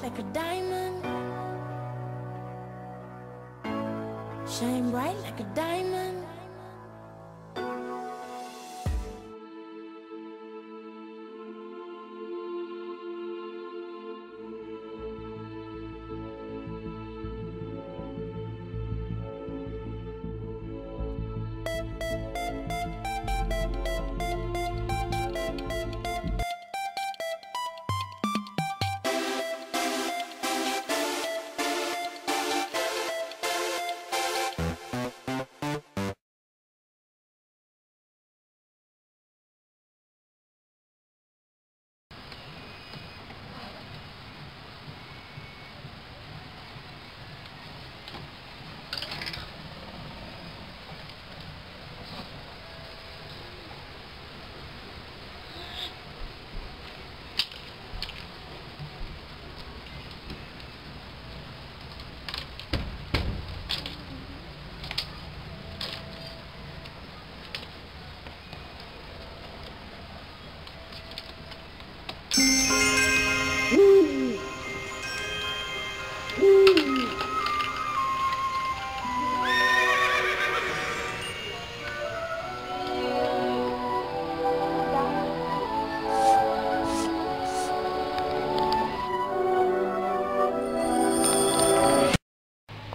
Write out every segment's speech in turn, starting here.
like a diamond. Shine bright like a diamond.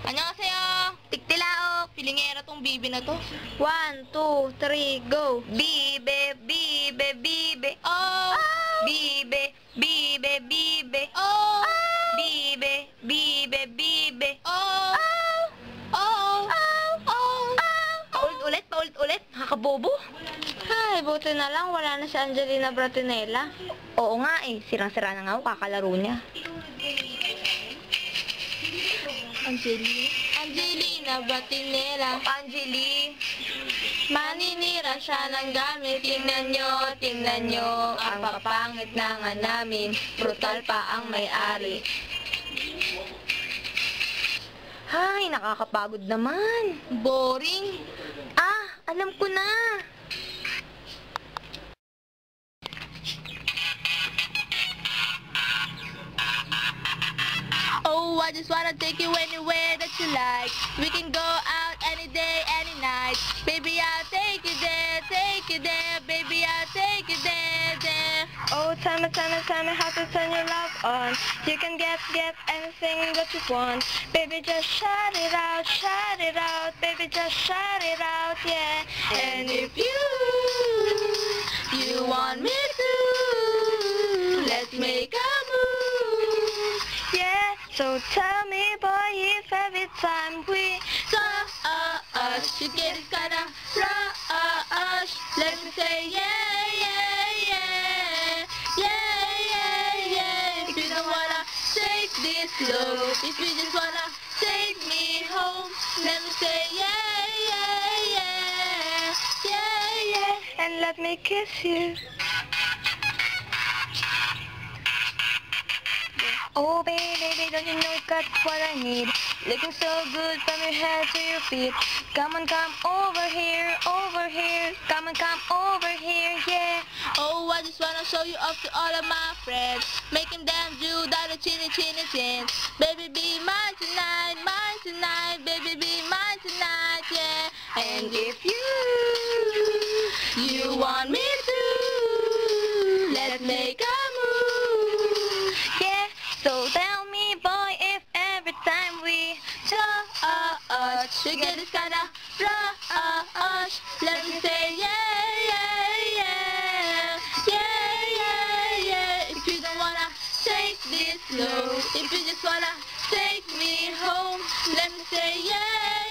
Annyeonghaseyo! Tiktilaok! Pilingera tong bibi na to. 1, 2, 3, go! Bibe, bibe, bibe, oh! Bibe, bibe, bibe, oh! Bibe, bibe, bibe, oh! Oh! Paulit-ulit, paulit-ulit. Nakakabobo. Ay, buti na lang wala na si Angelina Bratinella. Oo nga eh, sirang-sira na nga ako kakalaro niya. Angelina Bratinella. Angeli, Maninira siya ng gamit. tingnan nyo, ang papangit na nga namin, brutal pa ang may-ari. Ay, nakakapagod naman. Boring. Ah, alam ko na. Oh, I just wanna take you anywhere that you like. We can go out any day, any night. Baby, I'll take you there, baby, I'll take you there. Oh, tell me how to turn your love on. You can get anything that you want. Baby, just shout it out, baby, just shout it out, yeah. And if you want me to, let's make a move, yeah. So tell me, boy, if every time we touch, you get this kind of rush. Let me say yeah, yeah, yeah, yeah, yeah, yeah. If you don't wanna take this slow, if you just wanna take me home, let me say yeah, yeah, yeah, yeah, yeah. And let me kiss you. Oh baby, don't you know you got what I need? Looking so good from your head to your feet. Come on, come over here, come on, come over here, yeah. Oh, I just wanna show you off to all of my friends, making them do that chinny chinny chin. Baby, be mine tonight, baby, be mine tonight, yeah. And if you want me to, let's make a move, yeah. So tell me, boy, if every time we touch, you get this kind of rush. Let me say yeah, yeah, yeah, yeah, yeah, yeah. If you don't wanna take this slow, if you just wanna take me home, let me say yeah,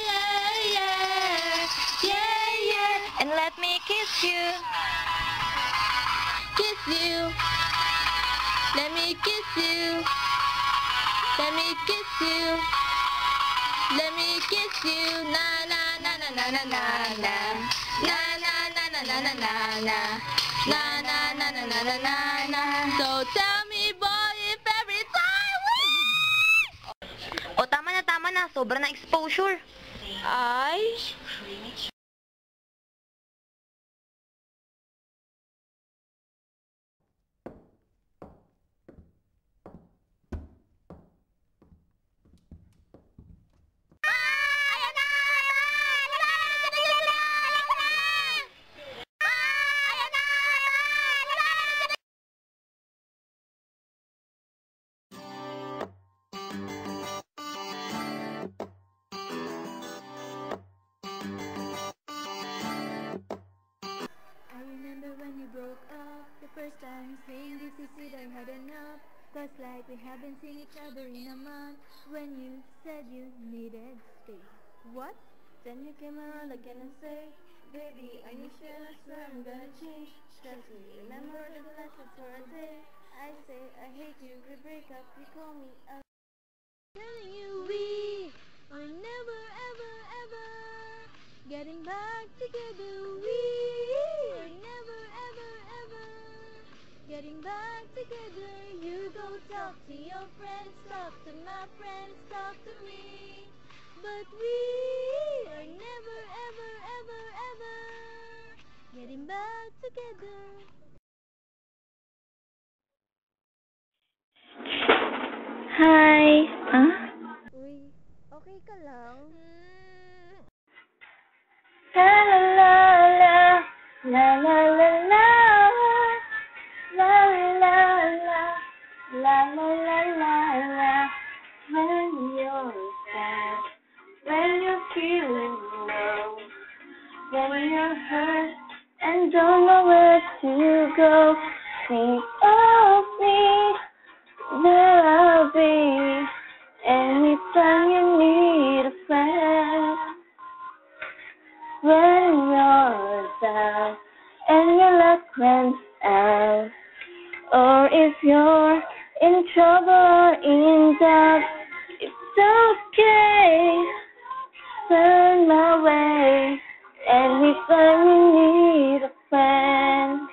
yeah, yeah, yeah, yeah. And let me kiss you. Let me kiss you. Let me kiss you. Let me kiss you. Na na na na na na na na. Na na na na na na na na. Na na na na na na na na. So tell me, boy, if every time we... O tama na, sobra na exposure. Ay... when you said you needed space. What? Then you came around again and say, baby, are you sure? I swear I'm gonna change. Trust me, remember the lesson for a day. I say I hate you, we break up, you call me up. Telling you we are never ever ever getting back together. We are never ever ever getting back together. You go talk to your friends, talk to my friends, talk to me. But we are never ever ever ever getting back together. Hi. Uy, okay ka lang? La la la la la la la la la la la la la la la. When you're sad, when you're feeling low, when you're hurt and don't know where to go, think of me. There I'll be anytime you need a friend. When you're down and your luck runs out, or if you're in trouble or in doubt, it's okay. Turn my way anytime you need a friend.